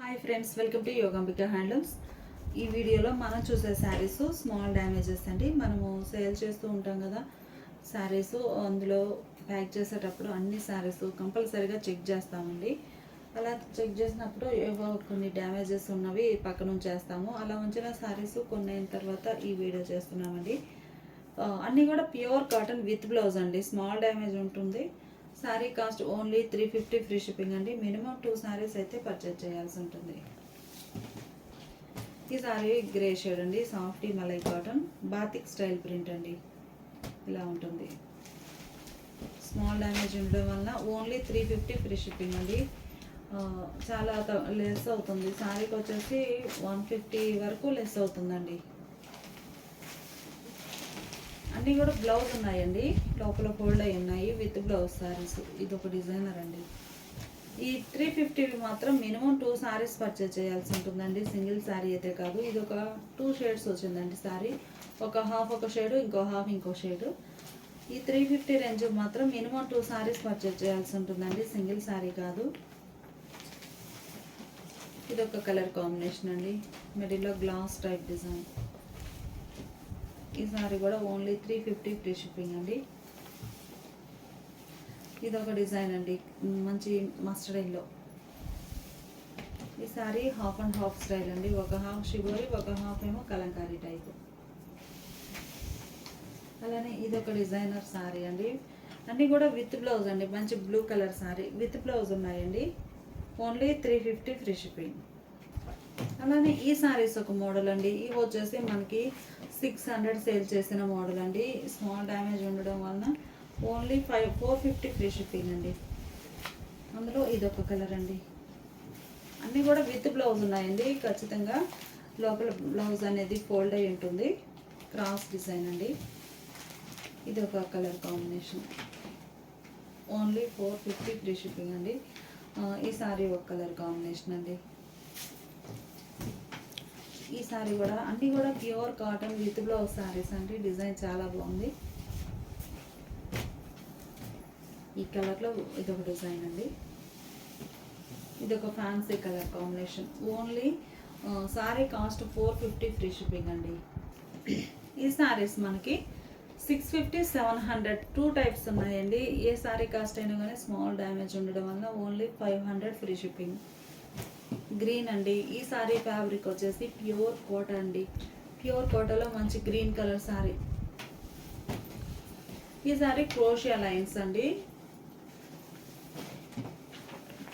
Hi friends, welcome to Yogambika handlooms. ఈ వీడియోలో మనం చూసే శారీస్ స్మాల్ డ్యామేజెస్ అండి. మనము సేల్ చేస్తూ ఉంటాం కదా శారీస్, అందులో ప్యాక్ చేసేటప్పుడు అన్ని శారీస్ కంపల్సరీగా చెక్ చేస్తామండి. అలా చెక్ చేసినప్పుడు ఏవో కొన్ని డ్యామేజెస్ ఉన్నవి పక్కన ఉంచేస్తాము. అలా ఉంచిన శారీస్ కొన్ని అయిన తర్వాత ఈ వీడియో చేస్తున్నామండి. అన్నీ కూడా ప్యూర్ కాటన్ విత్ బ్లౌజ్ అండి. స్మాల్ డ్యామేజ్ ఉంటుంది. Sari cost only 350 free shipping అండి. మినిమం 2 శారీస్ అయితే పర్చేజ్ చేయాల్సి ఉంటుంది. ఈ శారీ గ్రే షేడ్ అండి, softy malai cotton batik style print అండి. ఇలా ఉంటుంది. స్మాల్ డ్యామేజ్ ఉండడం వలన ఓన్లీ 350 ఫ్రీ షిప్పింగ్ అండి. చాలా లెస్ అవుతుంది. శారీకి వచ్చేసి 150 వరకు లెస్ అవుతుందండి. అన్నీ కూడా బ్లౌజ్ ఉన్నాయండి, లోపల ఫోల్డ్ అయి ఉన్నాయి విత్ బ్లౌజ్ శారీస్. ఇది ఒక డిజైనర్ అండి. ఈ 350 మాత్రం మినిమం 2 శారీస్ పర్చేజ్ చేయాల్సి ఉంటుందండి. సింగిల్ శారీ అయితే కాదు. ఇది ఒక 2 షేడ్స్ వచ్చిందండి శారీ. ఒక హాఫ్ ఒక షేడు, ఇంకో హాఫ్ ఇంకో షేడు. ఈ 350 రేంజ్ మాత్రం మినిమం 2 శారీస్ పర్చేజ్ చేయాల్సి ఉంటుందండి, సింగిల్ శారీ కాదు. ఇది ఒక కలర్ కాంబినేషన్ అండి, మిడిల్లో గ్లాస్ టైప్ డిజైన్. ఈ సారీ కూడా ఓన్లీ 350 ఫ్రీ షిప్పింగ్ అండి. ఇది ఒక డిజైన్ అండి, మంచి మస్టర్డ్ ఎల్లో. ఈ sorry half and half style అండి. ఒక హాఫ్ షిబోరి, ఒక హాఫ్ ఏమో కలంకారీ టైప్. అలానే ఇది ఒక డిజైనర్ సారీ అండి. అన్నీ కూడా విత్ బ్లౌజ్ అండి. మంచి blue colour sari with blouse ఉన్నాయండి. Only 350 free shipping. అలానే ఈ సారీస్ ఒక మోడల్ అండి. ఇవి వచ్చేసి మనకి 600 సేల్ చేసిన మోడల్ అండి. స్మాల్ డ్యామేజ్ ఉండడం వలన ఓన్లీ 450 ఫ్రీ షిప్పింగ్ అండి. అందులో ఇదొక కలర్ అండి. అన్నీ కూడా విత్ బ్లౌజ్ ఉన్నాయండి. ఖచ్చితంగా లోపల బ్లౌజ్ అనేది ఫోల్డ్ అయి ఉంటుంది. క్రాస్ డిజైన్ అండి. ఇది ఒక colour combination. Only 450 free shipping అండి. ఈ సారీ ఒక కలర్ కాంబినేషన్ అండి. ఈ సారీ కూడా అన్నీ కూడా pure cotton with blouse saris అండి. డిజైన్ చాలా బాగుంది. ఈ కలర్లో ఇదొక డిజైన్ అండి. ఇదొక fancy colour combination. Only sorry cost 450 free shipping అండి. ఈ సారీస్ మనకి 650, 700 2 టైప్స్ ఉన్నాయండి. ఏ సారీ కాస్ట్ అయినా కానీ స్మాల్ డ్యామేజ్ ఉండడం వల్ల ఓన్లీ 500 ఫ్రీ షిప్పింగ్. గ్రీన్ అండి. ఈ సారీ ఫ్యాబ్రిక్ వచ్చేసి ప్యూర్ కోట అండి. ప్యూర్ కోటలో మంచి గ్రీన్ కలర్ సారీ. ఈ సారీ క్రోషియా లైన్స్ అండి.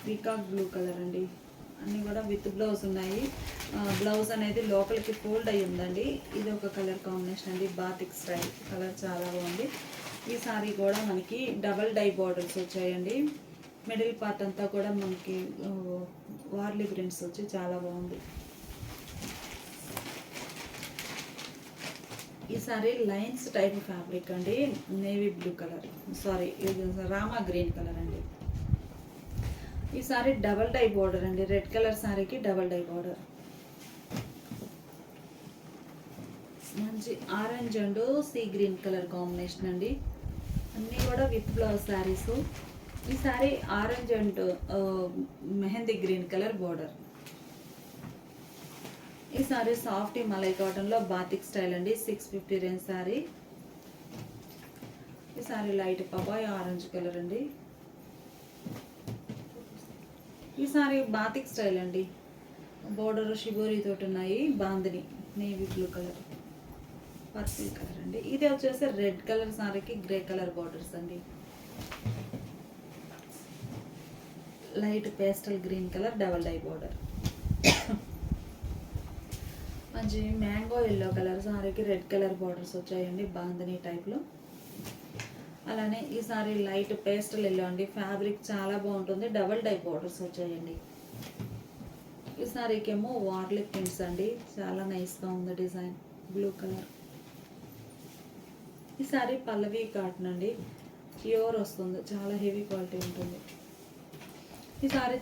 పీకాక్ బ్లూ కలర్ అండి. అన్నీ కూడా విత్ బ్లౌజ్ ఉన్నాయి. బ్లౌజ్ అనేది లోపలికి ఫోల్డ్ అయ్యి ఉందండి. ఇది ఒక కలర్ కాంబినేషన్ అండి, బాతిక్ స్టైల్ కలర్ చాలా బాగుంది. ఈ సారీ కూడా మనకి డబల్ డై బార్డర్స్ వచ్చాయండి. మిడిల్ పార్ట్ అంతా కూడా మనకి వార్లీ ప్రింట్స్ వచ్చి చాలా బాగుంది. ఈ సారీ లైన్స్ టైప్ ఫ్యాబ్రిక్ అండి. నేవీ బ్లూ కలర్, సారీ ఇది రామా గ్రీన్ కలర్ అండి. ఈ సారీ డబల్ డై బార్డర్ అండి. రెడ్ కలర్ సారీకి డబల్ డై బార్డర్. మంచి orange and sea green colour combination అండి. అన్నీ కూడా విత్ బ్లౌజ్ శారీస్. ఈ sari orange and mehndi green colour border. ఈ సారీ సాఫ్ట్ మలై కాటన్లో బాతిక్ స్టైల్ అండి. 650 రేంజ్ సారీ. ఈ సారీ లైట్ పబాయ్ ఆరెంజ్ కలర్ అండి. ఈ సారీ బాతిక్ స్టైల్ అండి. బోర్డర్ షిబోరి తోటి ఉన్నాయి. Bandhani navy blue colour, purple colour అండి. ఇది వచ్చేసి రెడ్ కలర్ సారీకి గ్రే కలర్ బార్డర్స్ అండి. Light pastel green colour double dye border. మంచి మ్యాంగో ఎల్లో కలర్ సారీకి రెడ్ కలర్ బార్డర్స్ వచ్చాయండి, బాందిని టైప్లో. అలానే ఈ సారీ లైట్ పేస్టల్ ఎల్లో అండి. ఫ్యాబ్రిక్ చాలా బాగుంటుంది. డబల్ డై బార్డర్స్ వచ్చాయండి. ఈ సారీకి ఏమో వార్లీ ప్రింట్స్ అండి. చాలా నైస్గా ఉంది డిజైన్. Blue colour. ఈ సారీ పల్లవి కాటన్ అండి. ప్యూర్ వస్తుంది, చాలా హెవీ క్వాలిటీ ఉంటుంది. ఈ సారీ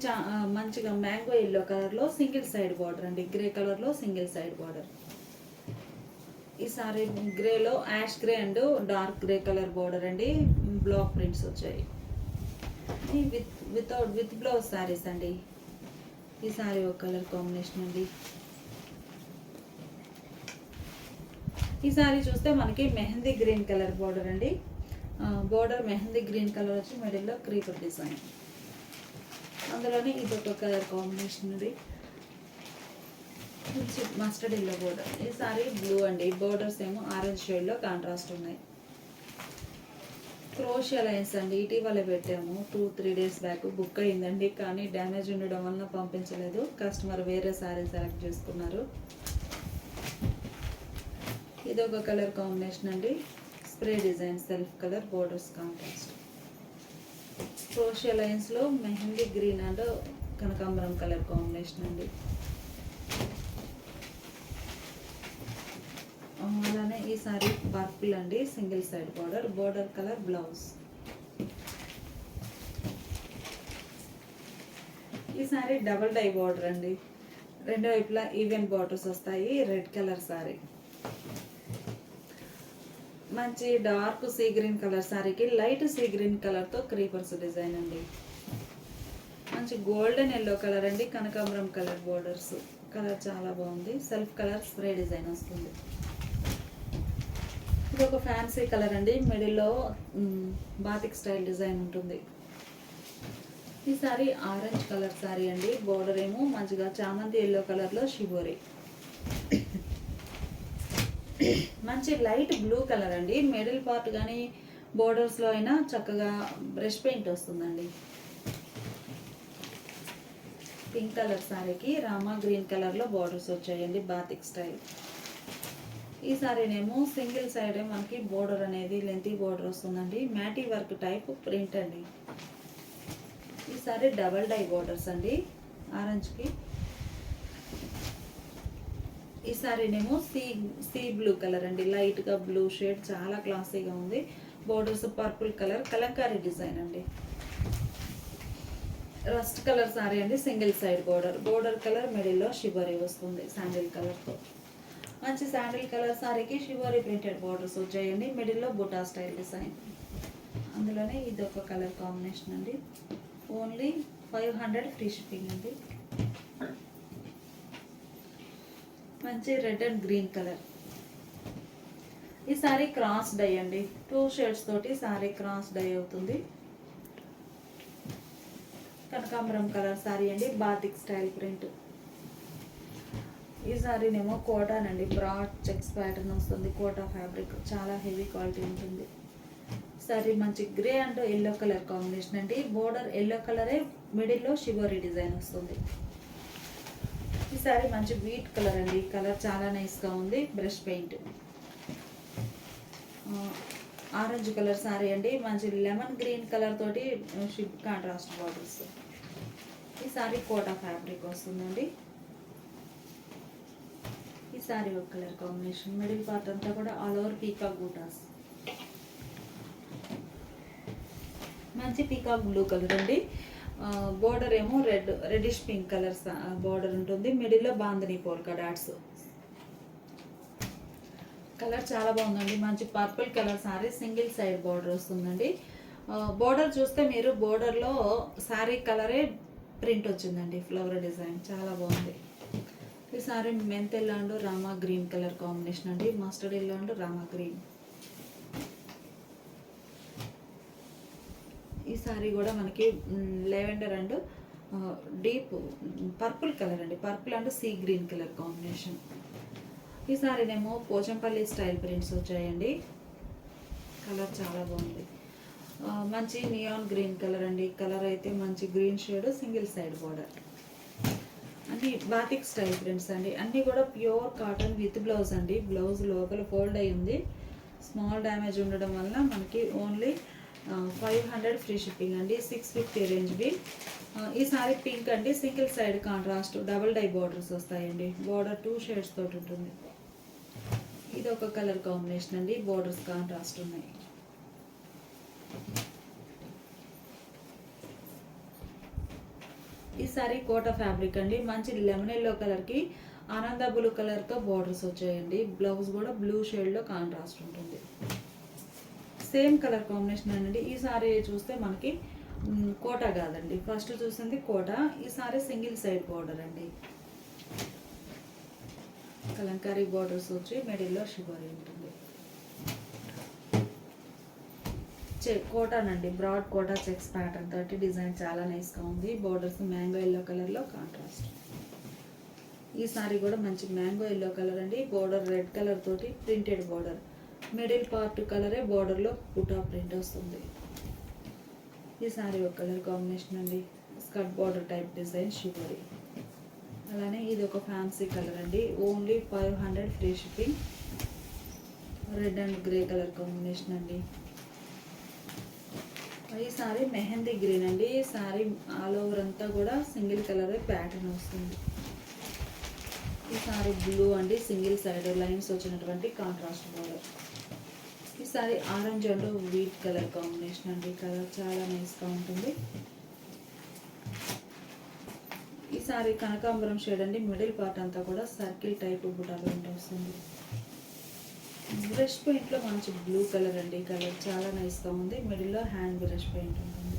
మంచిగా మ్యాంగో ఎల్లో కలర్లో సింగిల్ సైడ్ బార్డర్ అండి. గ్రే కలర్లో సింగిల్ సైడ్ బార్డర్. ఈ సారీ గ్రేలో ash grey and dark grey colour border అండి. బ్లాక్ ప్రింట్స్ వచ్చాయి. విత్ బ్లౌజ్ శారీస్ అండి. ఈ సారీ ఒక కలర్ కాంబినేషన్ అండి. ఈ సారీ చూస్తే మనకి మెహందీ గ్రీన్ కలర్ బార్డర్ అండి. బార్డర్ మెహందీ గ్రీన్ కలర్ వచ్చి మిడిల్లో క్రీపర్ డిజైన్. అందులోనే ఇది ఒక కలర్ కాంబినేషన్ అండి. Mustard yellow border. ఈ సారీ బ్లూ అండి. బోర్డర్స్ ఏమో ఆరెంజ్ షేడ్లో కాంట్రాస్ట్ ఉన్నాయి. క్రోషియా లైన్స్ అండి. ఇటీవల పెట్టాము 2-3 డేస్ బ్యాక్. బుక్ అయిందండి, కానీ డ్యామేజ్ ఉండడం వలన పంపించలేదు. కస్టమర్ వేరే సారీ సెలెక్ట్ చేసుకున్నారు. ఇది ఒక కలర్ కాంబినేషన్ అండి. Spray design self colour, borders contrast. Crochet లైన్స్లో మెహందీ గ్రీన్ అండ్ కనకాంబరం కలర్ కాంబినేషన్ అండి. అలానే ఈ సారీ పర్పుల్ అండి. Single side border, border colour blouse. ఈ సారీ డబుల్ డై బార్డర్ అండి. రెండు వైపులా ఈవెన్ బార్డర్స్ వస్తాయి. Red colour sari. మంచి డార్క్ సీ గ్రీన్ కలర్ సారీకి లైట్ సీ గ్రీన్ కలర్తో క్రీపర్స్ డిజైన్ అండి. మంచి గోల్డెన్ ఎల్లో కలర్ అండి. కనకాంబరం కలర్ బోర్డర్స్. కలర్ చాలా బాగుంది. సెల్ఫ్ కలర్ స్ప్రే డిజైన్ వస్తుంది. ఇది ఒక ఫ్యాన్సీ కలర్ అండి. మిడిల్లో బాతిక్ స్టైల్ డిజైన్ ఉంటుంది. ఈ సారీ ఆరెంజ్ కలర్ సారీ అండి. బోర్డర్ ఏమో మంచిగా చామంతి ఎల్లో కలర్లో షిబోరి. మంచి లైట్ బ్లూ కలర్ అండి. మిడిల్ పార్ట్ కానీ బోర్డర్స్లో అయినా చక్కగా బ్రష్ పెయింట్ వస్తుందండి. పింక్ కలర్ సారీకి రామా గ్రీన్ కలర్లో బోర్డర్స్ వచ్చాయండి. Batik style. ఈ సారీనేమో సింగిల్ సైడ్ మనకి బోర్డర్ అనేది లెంతీ బోర్డర్ వస్తుందండి. మ్యాటీ వర్క్ టైప్ ప్రింట్ అండి. ఈ సారీ డబల్ డై బోర్డర్స్ అండి ఆరెంజ్కి. ఈ సారీనేమో సీ బ్లూ కలర్ అండి. లైట్గా బ్లూ షేడ్, చాలా క్లాసీగా ఉంది. Borders purple colour kalamkari design అండి. రస్ట్ కలర్ సారీ అండి. Single side border, border colour మిడిల్లో షిబోరి వస్తుంది శాండిల్ కలర్తో. మంచి శాండిల్ కలర్ సారీకి షిబోరి ప్రింటెడ్ బోర్డర్స్ వచ్చాయండి. మిడిల్లో బుటా స్టైల్ డిజైన్. అందులోనే ఇది ఒక కలర్ కాంబినేషన్ అండి. ఓన్లీ 500 ఫ్రీ షిప్పింగ్ అండి. మంచి రెడ్ అండ్ గ్రీన్ కలర్. ఈ సారీ క్రాస్ డై అండి. 2 షేడ్స్ తోటి సారీ క్రాస్ డై అవుతుంది. కనకాంబరం కలర్ సారీ అండి. Batik style print. ఈ సారీనేమో కోటాన్ అండి. బ్రాడ్ చెక్స్ ప్యాటర్న్ వస్తుంది. కోటా ఫ్యాబ్రిక్, చాలా హెవీ క్వాలిటీ ఉంటుంది. సారీ మంచి grey and yellow colour combination అండి. బోర్డర్ ఎల్లో కలరే, మిడిల్లో షిబోరి డిజైన్ వస్తుంది. ఈ సారీ మంచి వీట్ కలర్ అండి. కలర్ చాలా నైస్గా ఉంది. Brush paint. Orange colour sari అండి. మంచి లెమన్ గ్రీన్ కలర్ తోటి కాంట్రాస్ట్ బార్డర్స్. ఈ సారీ కోటా ఫ్యాబ్రిక్ వస్తుందండి. ఈ సారీ ఒక కలర్ కాంబినేషన్. మిడిల్ పార్ట్ అంతా కూడా ఆల్ ఓవర్ పీకాక్ బూటాస్. మంచి పీకాక్ బ్లూ కలర్ అండి. బోర్డర్ ఏమో రెడ్డిష్ పింక్ కలర్ బోర్డర్ ఉంటుంది. మిడిల్లో బాందని పోల్కా డాట్స్. కలర్ చాలా బాగుందండి. మంచి purple colour sorry. Single side border వస్తుందండి. బోర్డర్ చూస్తే మీరు బోర్డర్లో సారీ కలరే ప్రింట్ వచ్చిందండి. ఫ్లవర్ డిజైన్ చాలా బాగుంది. ఈ sari mint yellow and rama green colour combination అండి. Mustard yellow and rama green. ఈ సారీ కూడా మనకి lavender and deep purple colour అండి. Purple and sea green colour combination. ఈ సారీనేమో పోచంపల్లి స్టైల్ ప్రింట్స్ వచ్చాయండి. కలర్ చాలా బాగుంది. మంచి నియాన్ గ్రీన్ కలర్ అండి. కలర్ అయితే మంచి green shade, single side border. అన్ని బాతిక్ స్టైల్ ప్రింట్స్ అండి. అన్నీ కూడా ప్యూర్ కాటన్ విత్ బ్లౌజ్ అండి. బ్లౌజ్ లోపల ఫోల్డ్ అయి ఉంది. స్మాల్ డ్యామేజ్ ఉండడం వల్ల మనకి ఓన్లీ 500 ఫ్రీ షిప్పింగ్ అండి. 650 రేంజ్వి. ఈ సారీ పింక్ అండి. Single side contrast double dye borders వస్తాయండి. బార్డర్ 2 షేడ్స్ తోటి ఉంటుంది. ఇది ఒక కలర్ కాంబినేషన్ అండి. బార్డర్స్ కాంట్రాస్ట్ ఉన్నాయి. ఈ సారీ కోటా ఫ్యాబ్రిక్ అండి. మంచి లెమన్ ఎల్లో కలర్కి ఆనంద బ్లూ కలర్తో బార్డర్స్ వచ్చాయండి. బ్లౌజ్ కూడా బ్లూ షేడ్లో కాంట్రాస్ట్ ఉంటుంది. సేమ్ కలర్ కాంబినేషన్ అండి. ఈ సారీ చూస్తే మనకి కోటా కాదండి, ఫస్ట్ చూసింది కోటా. ఈ సారీ సింగిల్ సైడ్ బార్డర్ అండి, కలంకారీ బార్డర్స్ వచ్చి మిడిల్లో షిబోరి ఉంటుంది. కోటానండి, బ్రాడ్ కోటా చెక్స్ ప్యాటర్న్ తోటి డిజైన్ చాలా నైస్గా ఉంది. బోర్డర్స్ మ్యాంగో ఎల్లో కలర్లో కాంట్రాస్ట్. ఈ సారీ కూడా మంచి మ్యాంగో ఎల్లో కలర్ అండి. బోర్డర్ రెడ్ కలర్ తోటి ప్రింటెడ్ బోర్డర్, మిడిల్ పార్ట్ కలరే బోర్డర్లో బుటా ప్రింట్ వస్తుంది. ఈ సారీ ఒక కలర్ కాంబినేషన్ అండి, skirt border type design shibori. అలానే ఇది ఒక ఫ్యాన్సీ కలర్ అండి, only 500 free shipping. Red and grey colour combination అండి. ఈ సారీ మెహందీ గ్రీన్ అండి. ఈ సారీ ఆల్ ఓవర్ అంతా కూడా సింగిల్ కలర్ ప్యాటర్న్ వస్తుంది. ఈ సారీ బ్లూ అండి, సింగిల్ సైడ్ లైన్స్ వచ్చినటువంటి కాంట్రాస్ట్ బోర్డర్. ఈ sari orange and wheat colour combination అండి, కలర్ చాలా నైస్గా ఉంటుంది. ఈ సారీ కనకాంబరం షేడ్ అండి, మిడిల్ పార్ట్ అంతా కూడా సర్కిల్ టైప్ బుటా ప్రింట్ వస్తుంది. బ్రష్ పెయింట్లో మంచి బ్లూ కలర్ అండి, కలర్ చాలా నైస్గా ఉంది. మిడిల్లో హ్యాండ్ బ్రష్ పెయింట్ ఉంటుంది.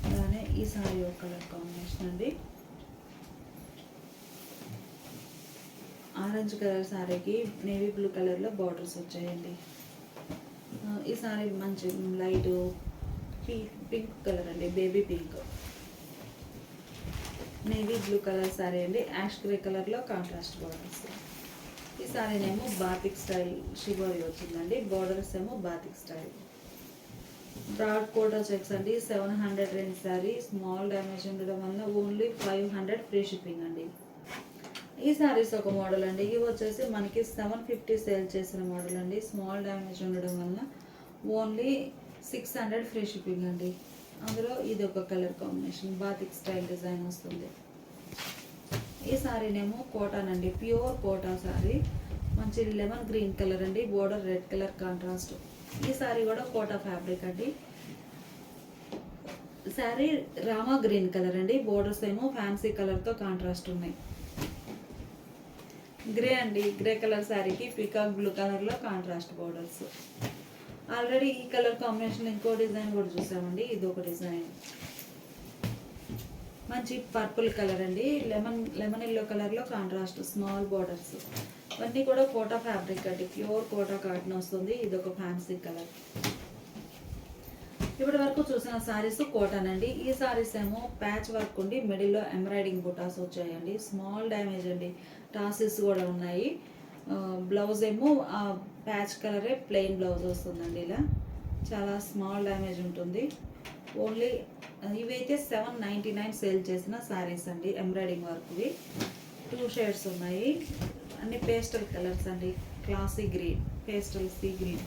అలానే ఈ సారీ ఒక కలర్ కాంబినేషన్ అండి, ఆరెంజ్ కలర్ సారీకి నేవీ బ్లూ కలర్లో బార్డర్స్ వచ్చాయండి. ఈ సారీ మంచి లైట్ పింక్ కలర్ అండి, baby pink. Navy blue colour sari అండి, యాష్ గ్రే కలర్లో కాంట్రాస్ట్ బార్డర్స్. ఈ సారీనేమో బాతిక్ స్టైల్ షిబోరి వచ్చిందండి, బార్డర్స్ ఏమో batik style. Broad Kota checks అండి, 700 రేంజ్ సారీ. స్మాల్ డ్యామేజ్ ఉండడం వల్ల ఓన్లీ 500 ఫ్రీ షిప్పింగ్ అండి. ఈ సారీస్ ఒక మోడల్ అండి, ఇవి వచ్చేసి మనకి 750 సేల్ చేసిన మోడల్ అండి. స్మాల్ డ్యామేజ్ ఉండడం వల్ల ఓన్లీ 600 ఫ్రీ షిప్పింగ్ అండి. అందులో ఇది ఒక colour combination, batik style design వస్తుంది. ఈ సారీనేమో కోటానండి, ప్యూర్ కోటా సారీ, మంచి లెమన్ గ్రీన్ కలర్ అండి, బోర్డర్ రెడ్ కలర్ కాంట్రాస్ట్. ఈ సారీ కూడా కోటా ఫ్యాబ్రిక్ అండి. సారీ రామా గ్రీన్ కలర్ అండి, బోర్డర్స్ ఏమో ఫ్యాన్సీ కలర్తో కాంట్రాస్ట్ ఉన్నాయి. గ్రే అండి, గ్రే కలర్ శారీకి పీకాక్ బ్లూ కలర్లో కాంట్రాస్ట్ బోర్డర్స్. ఆల్రెడీ ఈ కలర్ కాంబినేషన్ ఇంకో డిజైన్ కూడా చూసామండి, ఇది ఒక డిజైన్. మంచి పర్పుల్ కలర్ అండి, లెమన్ ఎల్లో కలర్లో కాంట్రాస్ట్ స్మాల్ బోర్డర్స్. ఇవన్నీ కూడా కోటా ఫ్యాబ్రిక్ అండి, ప్యూర్ కోటా కాటన్ వస్తుంది. ఇది ఒక ఫ్యాన్సీ కలర్. ఇప్పటి వరకు చూసిన సారీస్ కోటన్ అండి. ఈ సారీస్ ఏమో ప్యాచ్ వర్క్ ఉండి మిడిల్లో ఎంబ్రాయిడింగ్ బుటాస్ వచ్చాయండి. స్మాల్ డ్యామేజ్ అండి, టాసిల్స్ కూడా ఉన్నాయి. బ్లౌజ్ ఏమో ప్యాచ్ కలరే ప్లెయిన్ బ్లౌజ్ వస్తుందండి. ఇలా చాలా స్మాల్ డ్యామేజ్ ఉంటుంది. ఓన్లీ ఇవైతే 799 సేల్ చేసిన సారీస్ అండి, ఎంబ్రాయిడింగ్ వర్క్వి. 2 షేడ్స్ ఉన్నాయి, అన్ని పేస్టల్ కలర్స్ అండి. Classy green, pastel sea green.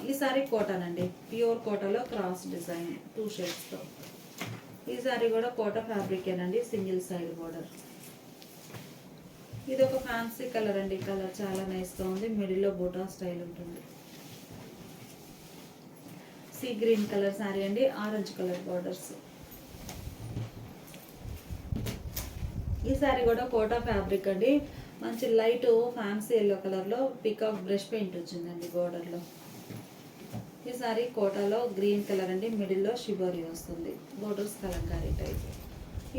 ఈ సారీ కోటన్ అండి, ప్యూర్ కోటాలో క్రాస్ డిజైన్ 2 షేడ్స్తో. ఈ సారీ కూడా కోటా ఫ్యాబ్రికేనండి, సింగిల్ సైడ్ బోర్డర్. ఇది ఒక ఫ్యాన్సీ కలర్ అండి, కలర్ చాలా నైస్గా ఉంది. మిడిల్లో బూటా స్టైల్ ఉంటుంది. సీ గ్రీన్ కలర్ సారీ అండి, ఆరెంజ్ కలర్ బార్డర్స్. ఈ సారీ కూడా కోటా ఫ్యాబ్రిక్ అండి, మంచి లైట్ ఫ్యాన్సీ ఎల్లో కలర్లో పికాక్ బ్రష్ పెయింట్ వచ్చిందండి బోర్డర్లో. ఈ సారీ కోటాలో గ్రీన్ కలర్ అండి, మిడిల్లో షిబోరి వస్తుంది, బోర్డర్స్ కలంకారీ టైప్.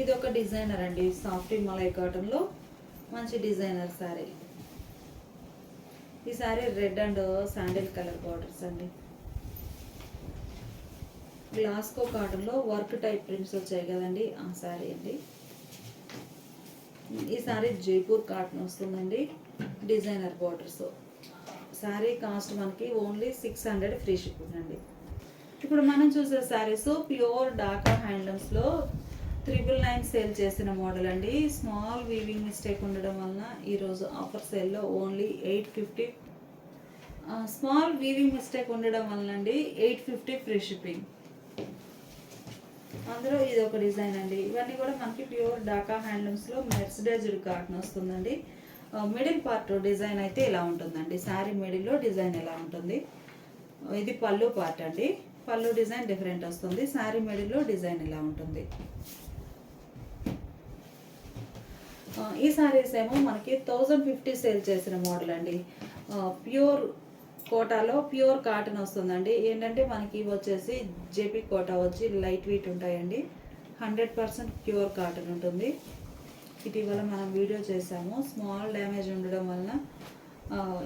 ఇది ఒక డిజైనర్ అండి, సాఫ్ట్ మలై కాటన్లో మంచి డిజైనర్ సారీ. ఈ sorry red and sandal colour borders అండి. గ్లాస్కో కాటన్లో వర్క్ టైప్ ప్రింట్స్ వచ్చాయి కదండి, ఆ సారీ అండి. ఈ సారీ జైపూర్ కాటన్ వస్తుందండి, డిజైనర్ బార్డర్స్. శారీ కాస్ట్ మనకి ఓన్లీ 600 ఫ్రీ షిప్పింగ్ అండి. ఇప్పుడు మనం చూసే శారీస్ ప్యూర్ డాకా హ్యాండ్లూమ్స్లో 999 సేల్ చేసిన మోడల్ అండి. స్మాల్ వీవింగ్ మిస్టేక్ ఉండడం వలన ఈరోజు ఆఫర్ సేల్లో ఓన్లీ 850. స్మాల్ వీవింగ్ మిస్టేక్ ఉండడం వలన అండి 850 ఫ్రీ షిప్పింగ్. అందులో ఇది ఒక డిజైన్ అండి. ఇవన్నీ కూడా మనకి ప్యూర్ డాకా హ్యాండ్లూమ్స్లో మెర్సిడైజ్డ్ కాటన్ వస్తుందండి. మిడిల్ పార్ట్ డిజైన్ అయితే ఇలా ఉంటుందండి, శారీ మిడిల్లో డిజైన్ ఎలా ఉంటుంది. ఇది పళ్ళు పార్ట్ అండి, పళ్ళు డిజైన్ డిఫరెంట్ వస్తుంది. శారీ మిడిల్లో డిజైన్ ఇలా ఉంటుంది. ఈ శారీస్ ఏమో మనకి 1050 సేల్ చేసిన మోడల్ అండి. ప్యూర్ కోటాలో ప్యూర్ కాటన్ వస్తుందండి. ఏంటంటే మనకి ఇవి వచ్చేసి జేపీ కోటా వచ్చి లైట్ వెయిట్ ఉంటాయండి. 100% ప్యూర్ కాటన్ ఉంటుంది. ఇటీవల మనం వీడియో చేసాము. స్మాల్ డ్యామేజ్ ఉండడం వలన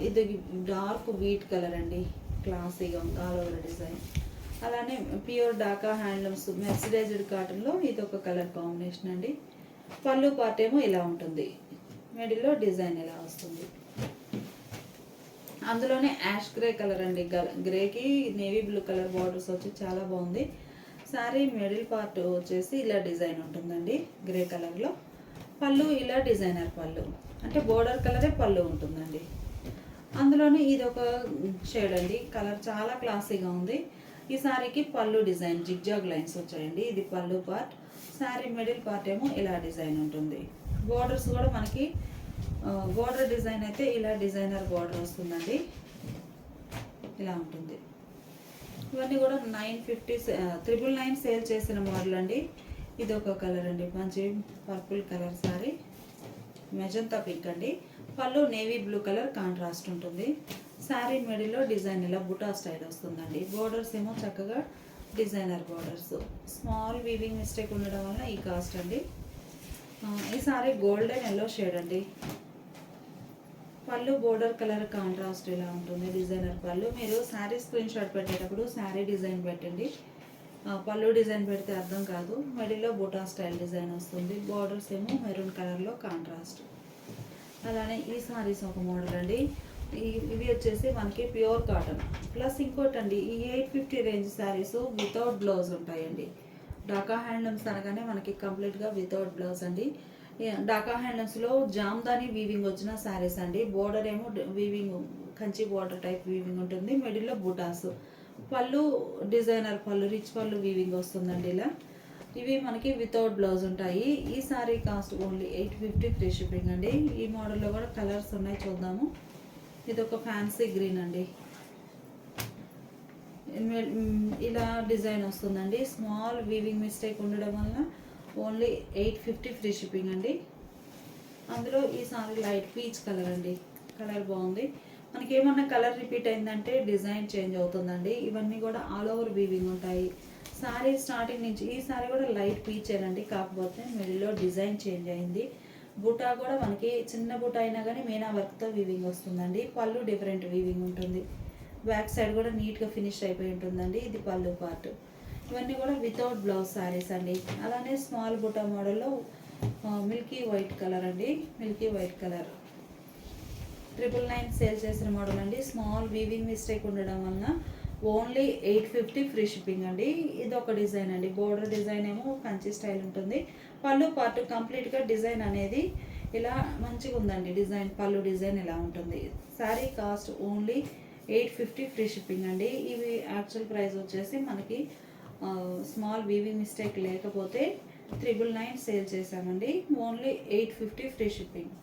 ఇది డార్క్ వీట్ కలర్ అండి. క్లాసీగా ఉంది ఆల్ ఓవర్ డిజైన్. అలానే ప్యూర్ డాకా హ్యాండ్లూమ్స్ మెర్సిడైజ్డ్ కాటన్లో ఇది ఒక కలర్ కాంబినేషన్ అండి. పళ్ళు పార్ట్ ఏమో ఇలా ఉంటుంది. మిడిల్లో డిజైన్ ఇలా వస్తుంది. అందులోనే యాష్ గ్రే కలర్ అండి. గ్రేకి నేవీ బ్లూ కలర్ బార్డర్స్ వచ్చి చాలా బాగుంది. శారీ మిడిల్ పార్ట్ వచ్చేసి ఇలా డిజైన్ ఉంటుందండి గ్రే కలర్లో. పళ్ళు ఇలా డిజైనర్ పళ్ళు, అంటే బోర్డర్ కలరే పళ్ళు ఉంటుందండి. అందులోనే ఇది ఒక షేడ్ అండి. కలర్ చాలా క్లాసీగా ఉంది. ఈ శారీకి పళ్ళు డిజైన్ జిగ్జాగ్ లైన్స్ వచ్చాయండి. ఇది పళ్ళు పార్ట్. శారీ మిడిల్ పార్ట్ ఏమో ఇలా డిజైన్ ఉంటుంది. బోర్డర్స్ కూడా మనకి బోర్డర్ డిజైన్ అయితే ఇలా డిజైనర్ బోర్డర్ వస్తుందండి. ఇలా ఉంటుంది. ఇవన్నీ కూడా 999 సేల్ చేసిన మోడల్ అండి. ఇది ఒక కలర్ అండి, మంచి purple colour sorry, magenta pink అండి. పళ్ళు నేవీ బ్లూ కలర్ కాంట్రాస్ట్ ఉంటుంది. శారీ మిడిల్లో డిజైన్ ఇలా బుటా స్టైల్ వస్తుందండి. బోర్డర్స్ ఏమో చక్కగా designer borders. Small weaving mistake ఉండడం వల్ల ఈ కాస్ట్ అండి. ఈ సారీ గోల్డెన్ ఎల్లో షేడ్ అండి. పళ్ళు బోర్డర్ కలర్ కాంట్రాస్ట్ ఇలా ఉంటుంది, డిజైనర్ పళ్ళు. మీరు శారీ స్క్రీన్ షాట్ పెట్టేటప్పుడు శారీ డిజైన్ పెట్టండి. పళ్ళు డిజైన్ పెడితే అర్థం కాదు. మిడిల్లో బుటా స్టైల్ డిజైన్ వస్తుంది. బార్డర్స్ ఏమో మెరూన్ కలర్లో కాంట్రాస్ట్. అలానే ఈ సారీస్ ఒక మోడల్ అండి. ఇవి వచ్చేసి మనకి ప్యూర్ కాటన్ ప్లస్ ఇంకోటి అండి. ఈ 850 రేంజ్ శారీస్ వితౌట్ బ్లౌజ్ ఉంటాయండి. డాకా హ్యాండ్లూమ్స్ అనగానే మనకి కంప్లీట్గా వితౌట్ బ్లౌజ్ అండి. డాకా హ్యాండ్లూమ్స్లో జామ్దాని వీవింగ్ వచ్చిన శారీస్ అండి. బోర్డర్ ఏమో weaving Kanchi border type weaving ఉంటుంది. మిడిల్లో బుటాస్. పళ్ళు డిజైనర్ పళ్ళు, రిచ్ పళ్ళు వీవింగ్ వస్తుందండి ఇలా. ఇవి మనకి వితౌట్ బ్లౌజ్ ఉంటాయి. ఈ sari cost only 850 free shipping అండి. ఈ మోడల్లో కూడా కలర్స్ ఉన్నాయి, చూద్దాము. ఇది ఒక ఫ్యాన్సీ గ్రీన్ అండి. ఇలా డిజైన్ వస్తుందండి. స్మాల్ వీవింగ్ మిస్టేక్ ఉండడం వల్ల ఓన్లీ 850 ఫ్రీ షిప్పింగ్ అండి. అందులో ఈ సారీ లైట్ పీచ్ కలర్ అండి. కలర్ బాగుంది. మనకి ఏమన్నా కలర్ రిపీట్ అయిందంటే డిజైన్ చేంజ్ అవుతుందండి. ఇవన్నీ కూడా ఆల్ ఓవర్ వీవింగ్ ఉంటాయి. సారీ స్టార్టింగ్ నుంచి ఈ సారీ కూడా లైట్ పీచేనండి, కాకపోతే మిడిల్లో డిజైన్ చేంజ్ అయింది. బుటా కూడా మనకి చిన్న బుటా అయినా కానీ మీనా వర్క్తో వీవింగ్ వస్తుందండి. పళ్ళు డిఫరెంట్ వీవింగ్ ఉంటుంది. బ్యాక్ సైడ్ కూడా నీట్గా ఫినిష్ అయిపోయి ఉంటుందండి. ఇది పళ్ళు పార్ట్. ఇవన్నీ కూడా వితౌట్ బ్లౌజ్ శారీస్ అండి. అలానే స్మాల్ బుటా మోడల్లో మిల్కీ వైట్ కలర్ అండి. మిల్కీ వైట్ కలర్ 999 సేల్ చేసిన మోడల్ అండి. స్మాల్ వీవింగ్ మిస్టేక్ ఉండడం వలన ఓన్లీ 850 ఫ్రీ షిప్పింగ్ అండి. ఇది ఒక డిజైన్ అండి. బోర్డర్ డిజైన్ ఏమో కంచి స్టైల్ ఉంటుంది. పళ్ళు పార్ట్ కంప్లీట్గా డిజైన్ అనేది ఇలా మంచిగా ఉందండి. డిజైన్ పళ్ళు డిజైన్ ఇలా ఉంటుంది. Sari cost only 850 free shipping అండి. ఇవి యాక్చువల్ ప్రైస్ వచ్చేసి మనకి స్మాల్ వీవింగ్ మిస్టేక్ లేకపోతే 999 సేల్ చేసామండి. Only 850 free shipping.